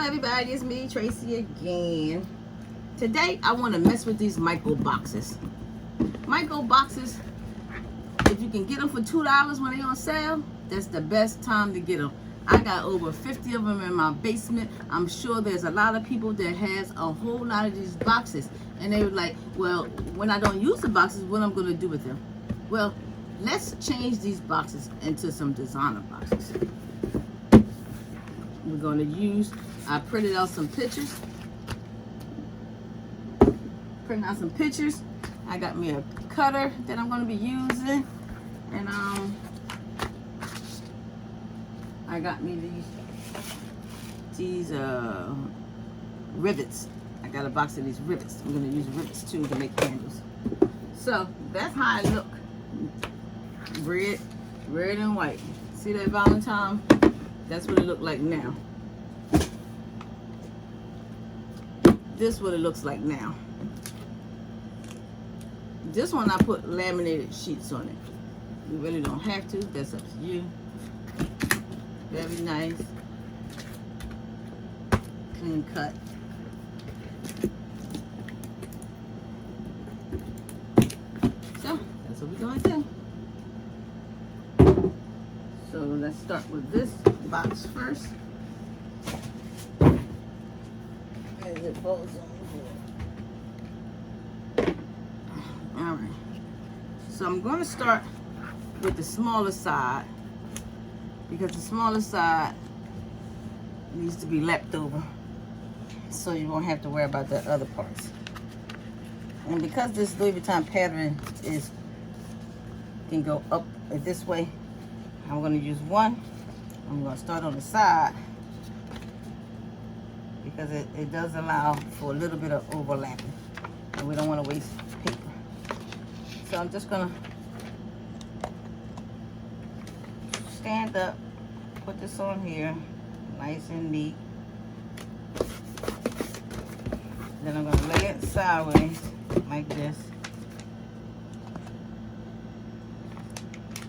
everybody, it's me, Tracy, again. Today, I want to mess with these micro boxes. Micro boxes, if you can get them for $2 when they're on sale, that's the best time to get them. I got over 50 of them in my basement. I'm sure there's a lot of people that has a whole lot of these boxes. And they were like, well, when I don't use the boxes, what I'm going to do with them? Well, let's change these boxes into some designer boxes. We're going to use, I printed out some pictures. I got me a cutter that I'm going to be using. And I got me these rivets. I got a box of these rivets. I'm going to use rivets too to make handles. So that's how I look. Red and white. See that Valentine? That's what it looked like now. This is what it looks like now. This one I put laminated sheets on it. You really don't have to. That's up to you. Very nice. Clean cut. So that's what we're going to do. So let's start with this box first. As it folds on the floor. Alright. So I'm going to start with the smaller side, because the smaller side needs to be lapped over so you won't have to worry about the other parts. And because this Louis Vuitton pattern can go up this way, I'm going to use one. I'm going to start on the side because it does allow for a little bit of overlapping, and we don't want to waste paper. So I'm just going to stand up, put this on here, nice and neat. Then I'm going to lay it sideways like this,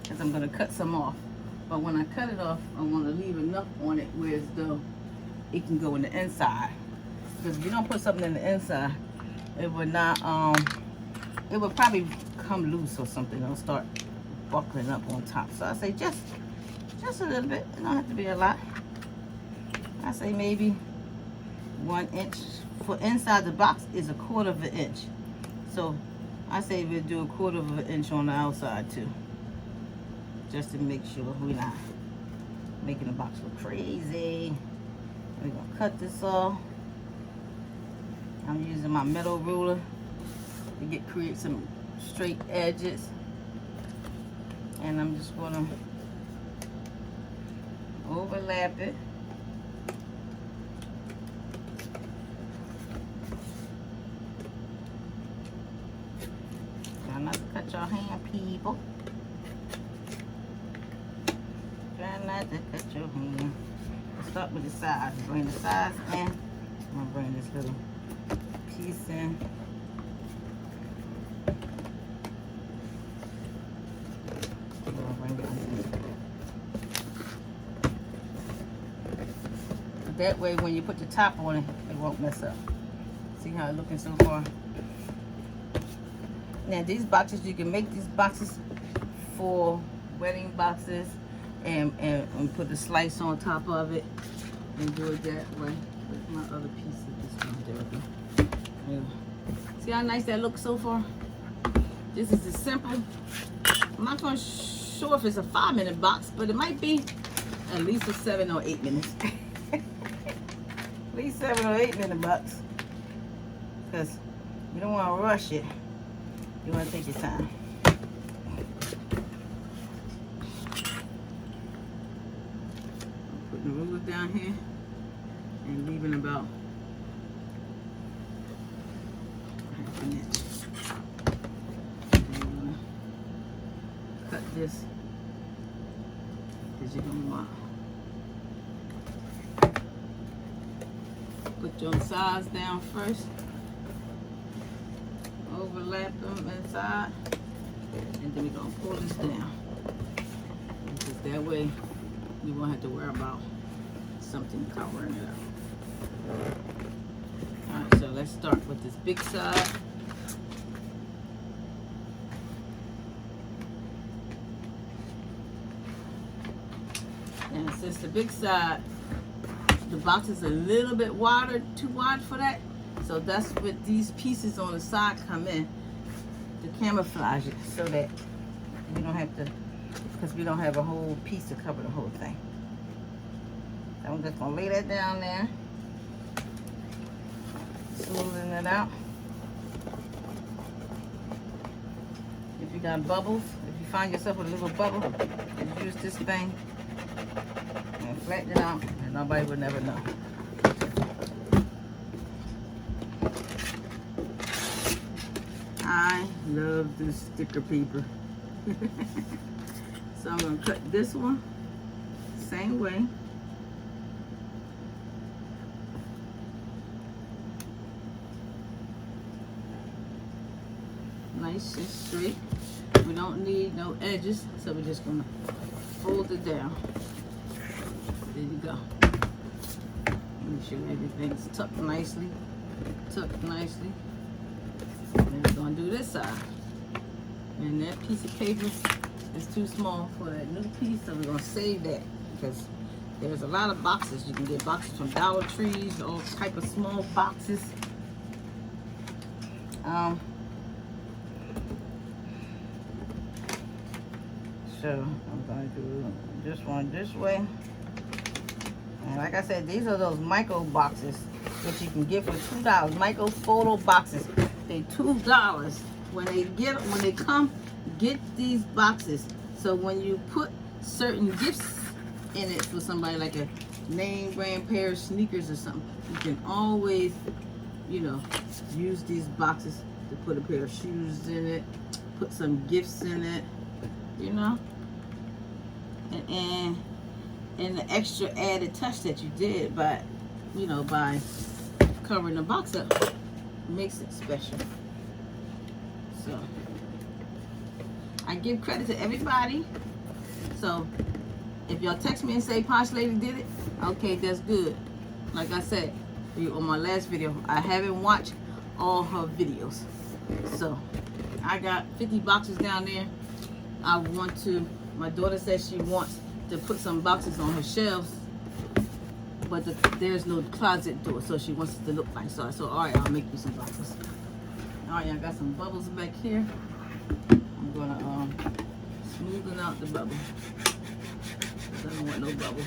because I'm going to cut some off. But when I cut it off, I want to leave enough on it where as though it can go in the inside. Because if you don't put something in the inside, it would not, it would probably come loose or something. It'll start buckling up on top. So I say just a little bit. It don't have to be a lot. I say maybe 1 inch. For inside the box is 1/4 of an inch. So I say we'll do 1/4 of an inch on the outside too, just to make sure we're not making the box look crazy. We're gonna cut this off. I'm using my metal ruler to create some straight edges, and I'm just gonna overlap it. Try not to cut your hand, people. Try not to cut your hand. Let's start with the sides. Bring the sides in. I'm gonna bring this little piece in. That way, when you put the top on it, it won't mess up. See how it's looking so far? Now, these boxes, you can make these boxes for wedding boxes and put the slice on top of it and do it that way. Where's my other piece of this one? There we go. See how nice that looks so far? This is a simple. I'm not going to show if it's a 5-minute box, but it might be at least a 7 or 8 minutes. At least 7 or 8 minute box, because you don't want to rush it. You want to take your time. I'm putting the ruler down here and leaving about ½ an inch. And cut this, because you're going to want. Put your sides down first. Overlap them inside. And then we're going to pull this down. Because that way you won't have to worry about something covering it up. Alright, so let's start with this big side. And since the big side, the box is a little bit wider, too wide for that. So that's what these pieces on the side come in to camouflage it so that we don't have to, because we don't have a whole piece to cover the whole thing. So I'm just gonna lay that down there, smoothing it out. If you got bubbles, if you find yourself with a little bubble, just use this thing and flatten it out, and nobody would never know. I love this sticker paper. So I'm going to cut this one same way. Nice and straight. We don't need no edges, so we're just going to fold it down. There you go. Make sure everything's tucked nicely. Tucked nicely. And we're going to do this side. And that piece of paper is too small for that new piece, so we're going to save that because there's a lot of boxes. You can get boxes from Dollar Trees, all type of small boxes. So I'm going to do this one this way. And like I said, these are those micro boxes that you can get for $2. Micro photo boxes. They're $2. When they come, get these boxes. So when you put certain gifts in it for somebody, like a name brand pair of sneakers or something, you can always, you know, use these boxes to put a pair of shoes in it, put some gifts in it, you know, and the extra added touch that you did by, you know, by covering the box up makes it special. So I give credit to everybody. So if y'all text me and say Posh Lady did it, okay, that's good. Like I said on my last video, I haven't watched all her videos. So I got 50 boxes down there. I want to, my daughter says she wants to put some boxes on her shelves, but there's no closet door, so she wants it to look nice. So I said, all right, I'll make you some boxes. All right, I got some bubbles back here. I'm gonna smoothen out the bubble. I don't want no bubbles.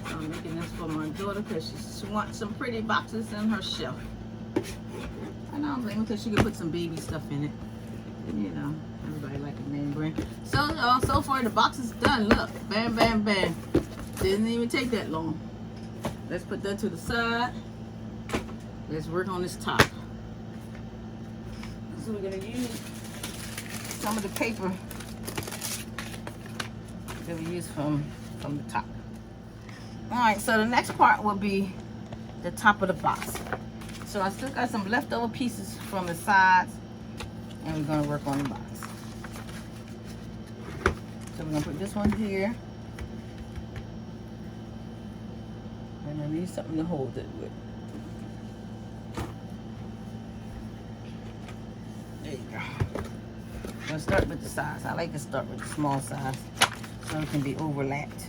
So I'm making this for my daughter because she wants some pretty boxes in her shelf. And I don't blame her because she can put some baby stuff in it. And, you know, everybody like a name brand. So far the box is done. Look, bam, bam, bam. Didn't even take that long. Let's put that to the side. Let's work on this top. So we're gonna use some of the paper that we use from the top. All right, so the next part will be the top of the box. So I still got some leftover pieces from the sides, and we're gonna work on the box. So we're gonna put this one here. And I need something to hold it with. There you go. I'm gonna start with the size. I like to start with the small size so it can be overlapped.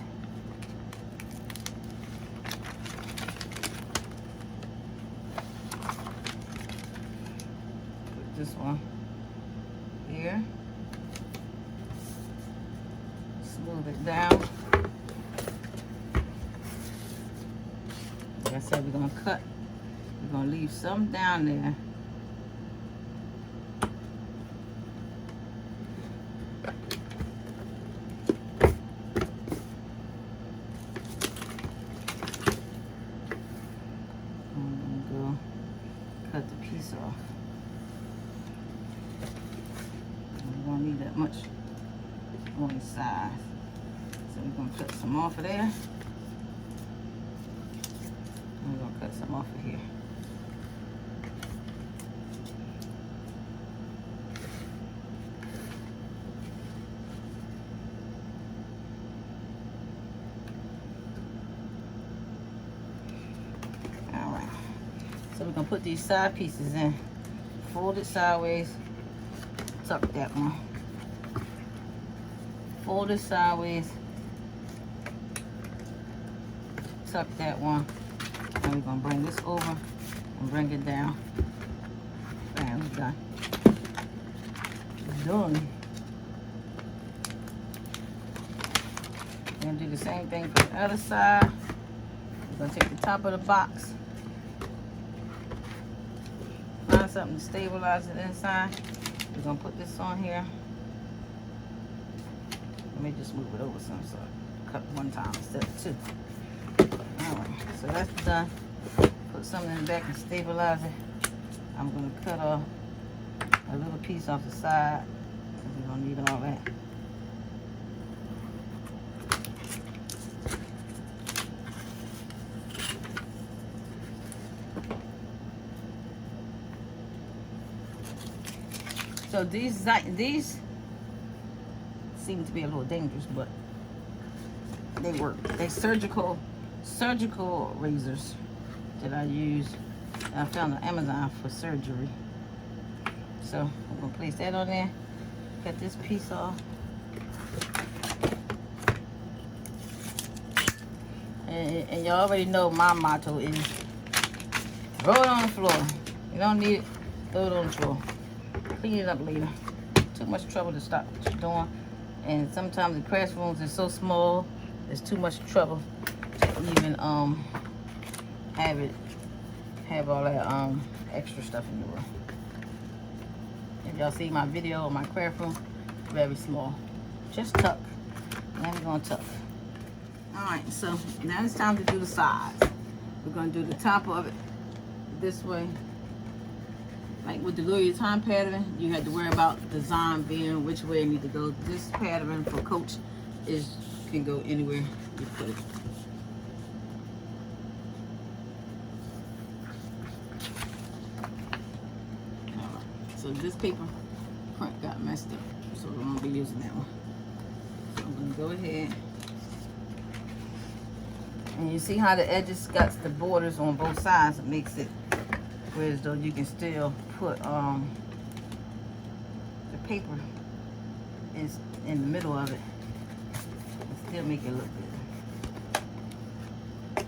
Put this one here. Smooth it down. Like I said, we're gonna cut. We're gonna leave some down there. I'm gonna go cut the piece off. We don't need that much on the side, so we're gonna cut some off of there. I'm gonna cut some off of here. we're gonna put these side pieces in. Fold it sideways, tuck that one. Fold it sideways, tuck that one. And we're gonna bring this over and bring it down. Bam, it's done. Done. We're gonna do the same thing for the other side. We're gonna take the top of the box, find something to stabilize it inside. We're gonna put this on here. Let me just move it over some so I cut one time instead of two. Alright, so that's done. Put something in the back and stabilize it. I'm gonna cut off a little piece off the side because we don't need all that. So these seem to be a little dangerous, but they work. They surgical razors that I use. I found on Amazon for surgery. So I'm gonna place that on there. Cut this piece off. And you already know my motto is throw it on the floor. You don't need it, throw it on the floor. Clean it up later. Too much trouble to stop what you're doing. And sometimes the craft rooms are so small, it's too much trouble to even have all that extra stuff in the room. If y'all see my video on my craft room, very small. Just tuck. Now we're gonna tuck. Alright, so now it's time to do the sides. We're gonna do the top of it this way. Like with the Louis Vuitton pattern, you had to worry about the design being which way it need to go. This pattern for Coach can go anywhere you put it. Alright, so this paper print got messed up, so we're gonna be using that one. So I'm gonna go ahead. And you see how the edges got the borders on both sides. It makes it whereas though you can still put the paper is in the middle of it and still make it look good.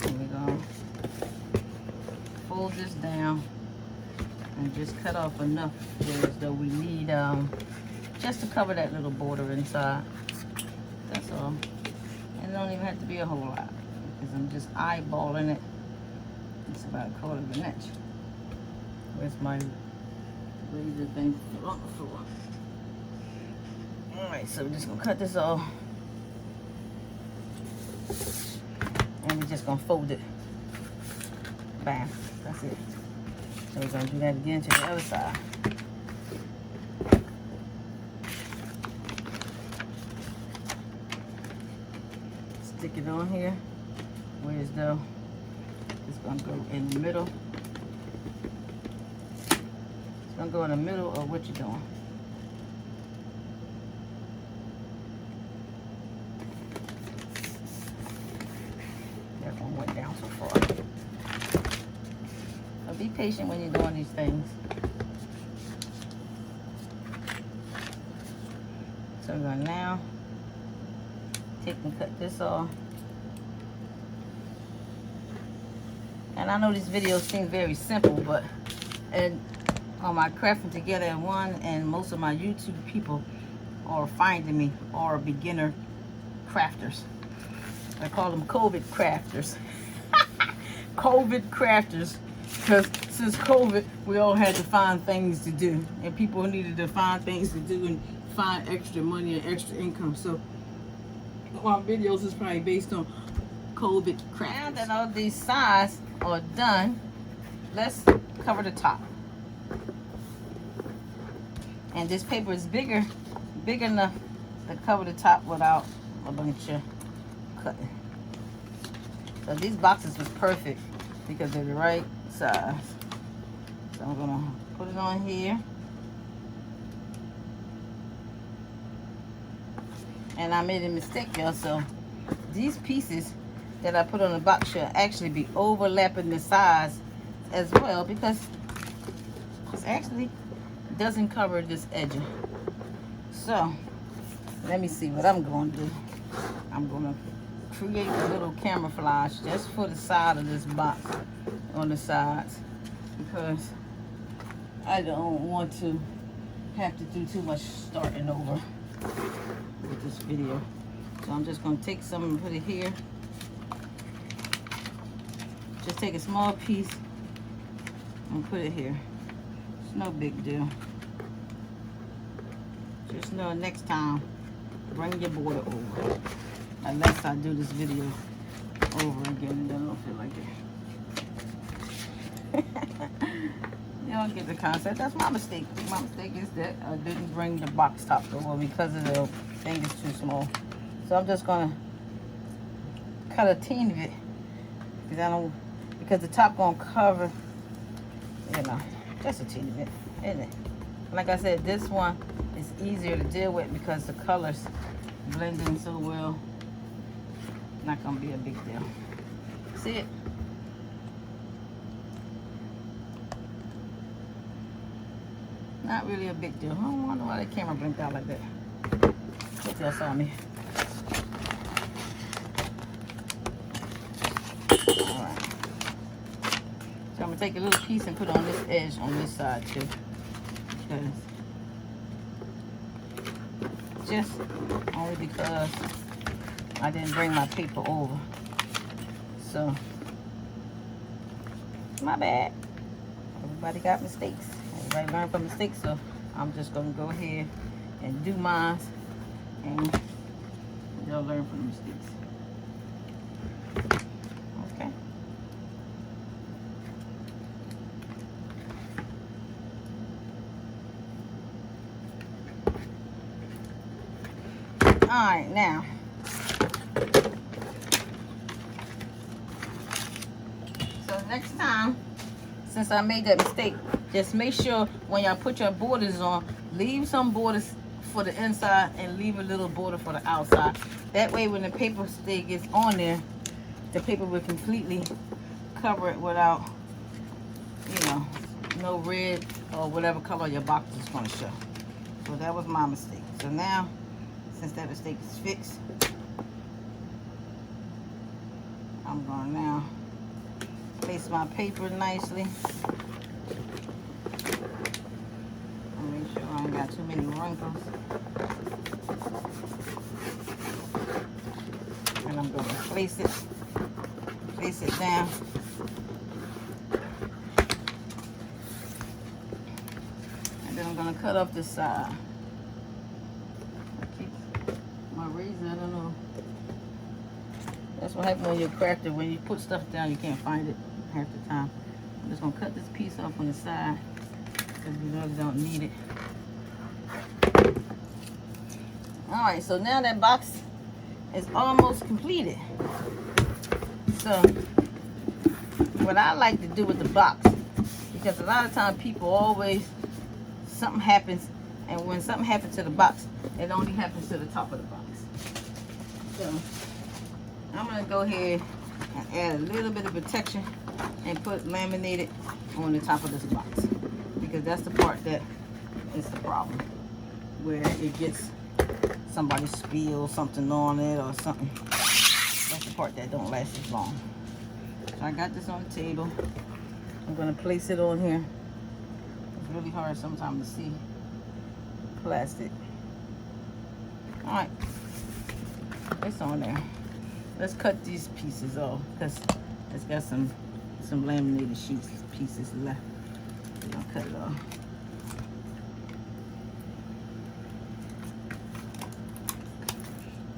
Here we go. Fold this down and just cut off enough whereas though we need just to cover that little border inside. That's all. It don't even have to be a whole lot because I'm just eyeballing it. It's about 1/4 of an inch. Where's my razor thing on the floor? Alright, so we're just gonna cut this off. And we're just gonna fold it. Bam. That's it. So we're gonna do that again to the other side. Stick it on here, whereas though it's gonna go in the middle. It's gonna go in the middle of what you're doing. That one went down so far. So be patient when you're doing these things. So we're gonna now take and cut this off. And I know these videos seem very simple, but on my Crafting Together in One, and most of my YouTube people are finding me are beginner crafters. I call them COVID crafters. COVID crafters, because since COVID, we all had to find things to do, and people needed to find things to do and find extra money and extra income. So my videos is probably based on COVID craft. Now that all these sides are done, let's cover the top. And this paper is big enough to cover the top without a bunch of cutting. So these boxes was perfect because they're the right size. So I'm gonna put it on here. And I made a mistake, y'all. So these pieces that I put on the box should actually be overlapping the sides as well, because it actually doesn't cover this edge. So let me see what I'm going to do. I'm going to create a little camouflage just for the side of this box on the sides, because I don't want to have to do too much starting over with this video. So I'm just going to take some and put it here. Just take a small piece and put it here. It's no big deal. Just know next time, bring your border over. Unless I do this video over again, and then I don't feel like it. You don't get the concept. That's my mistake. My mistake is that I didn't bring the box top over because of the thing is too small. So I'm just gonna cut a teeny bit, because the top gonna cover, you know, just a teeny bit, isn't it? Like I said, this one is easier to deal with because the colors blend in so well. Not gonna be a big deal. See it? Not really a big deal. I don't wonder why the camera blinked out like that. Hope y'all saw me. Alright. So I'm gonna take a little piece and put it on this edge on this side too. Just only because I didn't bring my paper over. So, my bad. Everybody got mistakes. Everybody learn from mistakes. So, I'm just going to go ahead and do mine. And y'all learn from the mistakes. Okay. Alright, now. So next time, since I made that mistake, just make sure when y'all put your borders on, leave some borders for the inside and leave a little border for the outside. That way when the paper stick gets on there, the paper will completely cover it without, you know, no red or whatever color your box is going to show. So that was my mistake. So now, since that mistake is fixed, I'm going to now place my paper nicely. And make sure I ain't got too many wrinkles. And I'm going to place it down. And then I'm going to cut off this side. My razor, I don't know. That's what happens when you're a crafter. When you put stuff down, you can't find it half the time. I'm just gonna cut this piece off on the side because we really don't need it. All right, so now that box is almost completed. So what I like to do with the box, because a lot of times people always, something happens, and when something happens to the box, it only happens to the top of the box. So I'm going to go ahead and add a little bit of protection and put laminated on the top of this box, because that's the part that is the problem, where it gets, somebody spills something on it or something. That's the part that don't last as long. So I got this on the table. I'm going to place it on here. It's really hard sometimes to see plastic. All right, it's on there. Let's cut these pieces off because it's got some laminated sheets pieces left. We're gonna cut it off.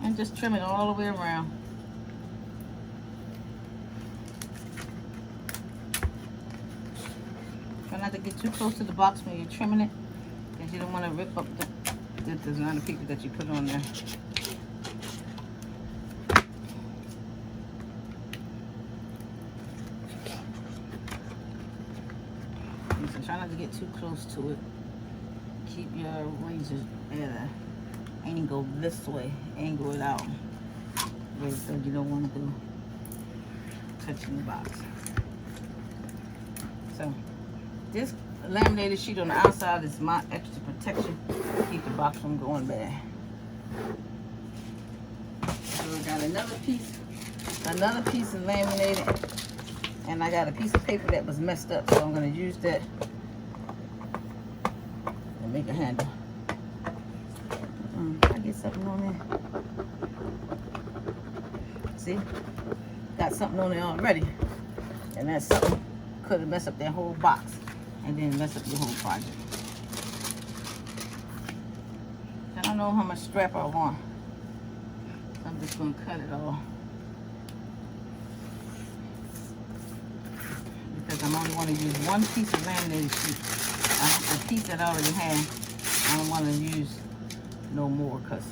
And just trim it all the way around. Try not to get too close to the box when you're trimming it, because you don't want to rip up the designer paper that you put on there. So try not to get too close to it. Keep your razor at a angle this way, angle it out. So you don't want to go touching the box. So this laminated sheet on the outside is my extra protection to keep the box from going bad. So we got another piece of laminated, and I got a piece of paper that was messed up, so I'm going to use that and make a handle. I get something on there. See? Got something on there already. And that something could have messed up that whole box and then mess up your whole project. I don't know how much strap I want. So I'm just going to cut it all. Because I'm only want to use one piece of laminated sheet. A piece that I already have. I don't want to use no more because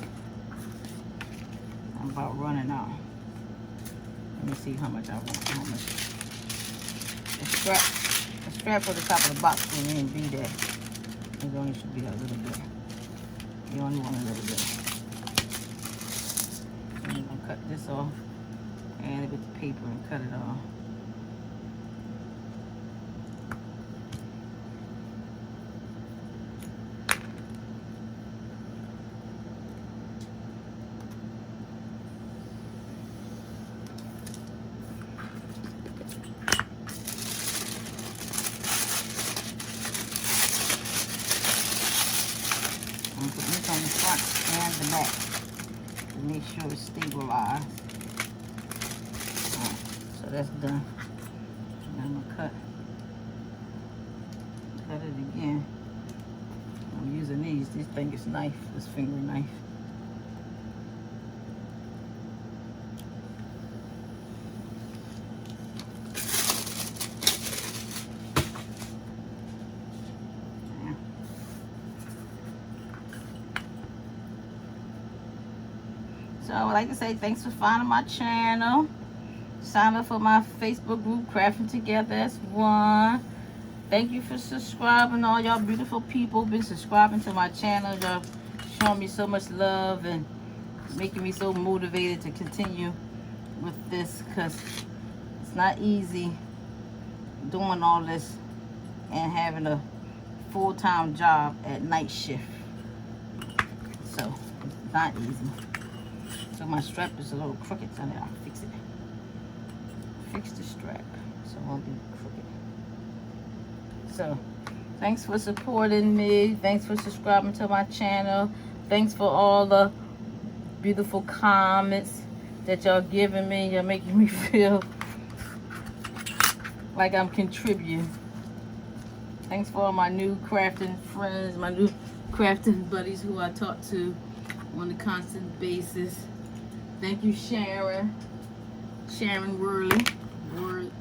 I'm about running out. Let me see how much I want. How much. The strap for the top of the box can even be there. It only should be a little bit. You only want a little bit. So I'm gonna cut this off, add it with the paper and cut it off. I'm putting this on the front and the back to make sure it's stabilized. Alright, so that's done. Now I'm gonna cut it again. I'm using these. This thing is knife, this finger knife. So I would like to say thanks for finding my channel. Sign up for my Facebook group, Crafting Together as One. Thank you for subscribing, all y'all beautiful people. Been subscribing to my channel. Y'all showing me so much love and making me so motivated to continue with this, because it's not easy doing all this and having a full-time job at night shift. So it's not easy. So my strap is a little crooked, so I'll fix it. Fix the strap so it won't be crooked. So thanks for supporting me. Thanks for subscribing to my channel. Thanks for all the beautiful comments that y'all giving me. You're making me feel like I'm contributing. Thanks for all my new crafting friends, my new crafting buddies who I talk to on a constant basis. Thank you, Sharon. Sharon Worley. Worley.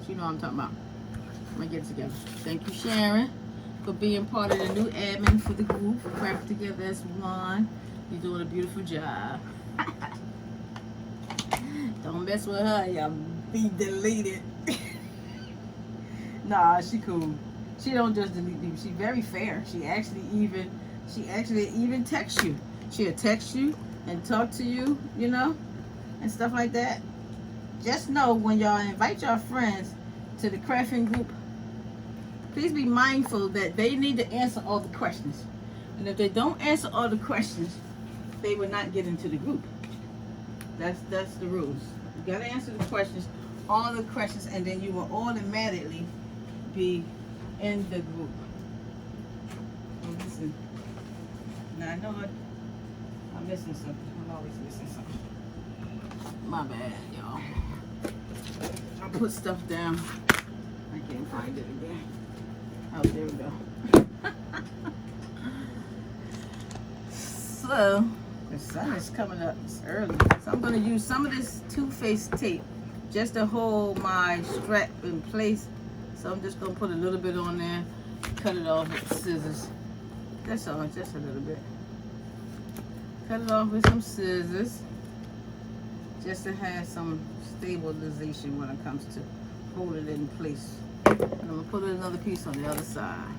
You know what I'm talking about. I'm gonna get it together. Thank you, Sharon, for being part of the new admin for the group, Craft Together as One. You're doing a beautiful job. Don't mess with her, y'all be deleted. Nah, she cool. She don't just delete people. She very fair. She actually even texts you. She'll text you and talk to you, you know, and stuff like that. Just know when y'all invite your friends to the crafting group, please be mindful that they need to answer all the questions. And if they don't answer all the questions, they will not get into the group. That's the rules. You gotta answer the questions, all the questions, and then you will automatically be in the group. Oh, listen. Now I know I'm missing something. I'm always missing something. My bad, y'all. I put stuff down. I can't find it again. Oh, there we go. So, the sun is coming up. It's early. So I'm going to use some of this Too Faced tape just to hold my strap in place. So I'm just going to put a little bit on there, cut it off with scissors. That's all, just a little bit. Cut it off with some scissors just to have some stabilization when it comes to hold it in place. And I'm going to put another piece on the other side.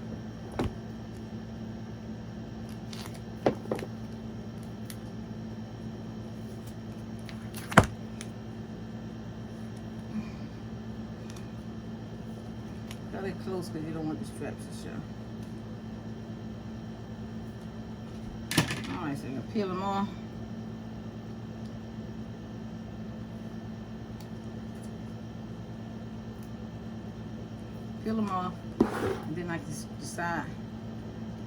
it close because you don't want the straps to show. Alright, so you can peel them off. Peel them off, and then I can decide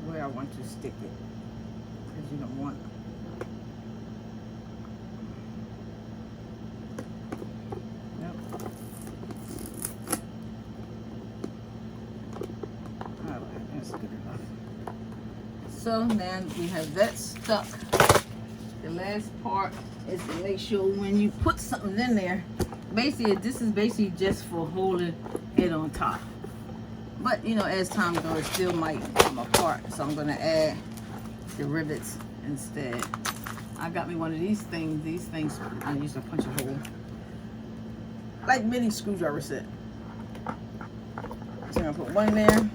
where I want to stick it, because you don't want So now we have that stuck. The last part is to make sure when you put something in there, basically this is basically just for holding it on top. But you know, as time goes, it still might come apart. So I'm gonna add the rivets instead. I got me one of these things. These things I use to punch a hole, like mini screwdriver set. So I'm gonna put one there.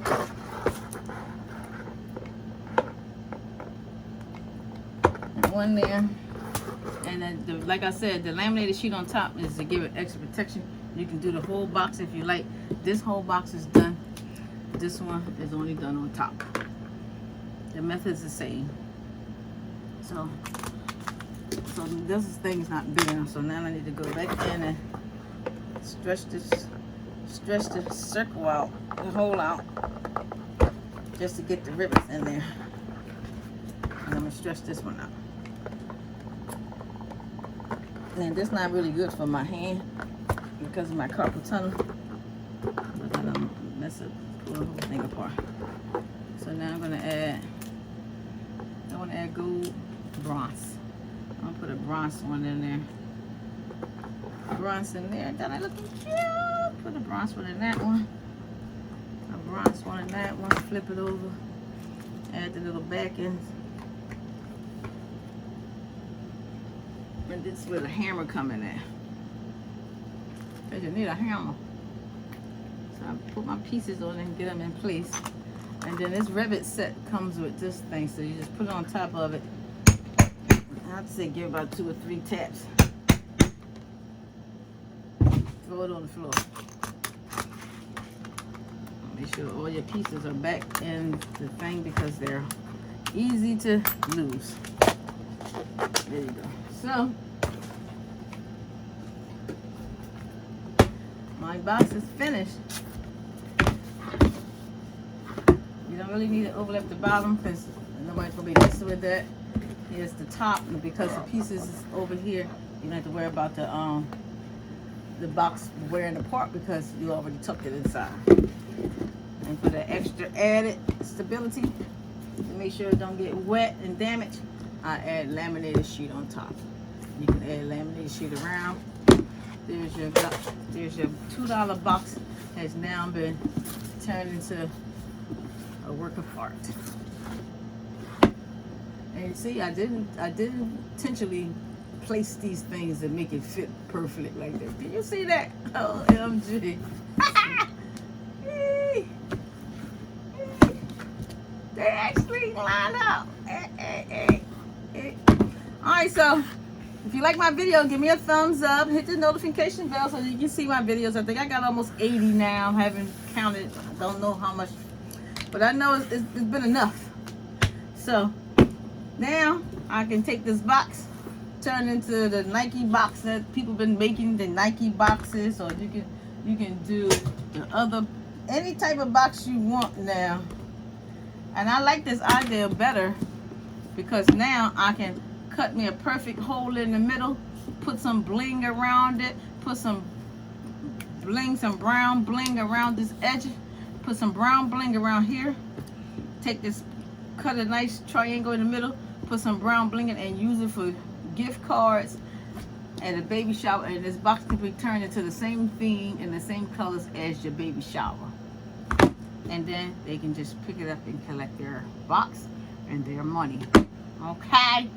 One there, and then like I said, the laminated sheet on top is to give it extra protection. You can do the whole box if you like. This whole box is done. This one is only done on top. The method is the same. So this thing's not big enough. So now I need to go back in and stretch the circle out, the hole out, just to get the rivets in there. And I'm gonna stretch this one out. And this not really good for my hand because of my carpal tunnel. But then I'm mess up, pull the whole thing apart. So now I want to add gold bronze. I'm gonna put a bronze one in there. Bronze in there. Got it looking cute. Put a bronze one in that one. A bronze one in that one. Flip it over. Add the little back ends. And this is where the hammer come in at. Because you need a hammer. So I put my pieces on and get them in place. And then this rivet set comes with this thing. So you just put it on top of it. I'd say give about 2 or 3 taps. Throw it on the floor. Make sure all your pieces are back in the thing because they're easy to lose. There you go. So, my box is finished. You don't really need to overlap the bottom because nobody's going to be messing with that. Here's the top, and because the pieces is over here, you don't have to worry about the box wearing apart because you already tucked it inside. And for the extra added stability, to make sure it don't get wet and damaged, I add laminated sheet on top. You can add laminated sheet around. There's your $2 box has now been turned into a work of art. And you see, I didn't intentionally place these things to make it fit perfectly like that. Can you see that? OMG. They actually line up. Alright, so if you like my video, give me a thumbs up, hit the notification bell so you can see my videos. I think I got almost 80 now. Haven't counted, don't know how much, but I know it's been enough. So now I can take this box, turn into the Nike box that people been making, the Nike boxes, or you can do the other, any type of box you want now. And I like this idea better because now I can cut me a perfect hole in the middle, put some bling around it, put some bling, some brown bling around this edge, put some brown bling around here, take this, cut a nice triangle in the middle, put some brown bling in, and use it for gift cards and a baby shower. And this box can be turned into the same theme and the same colors as your baby shower. And then they can just pick it up and collect their box and their money. Okay?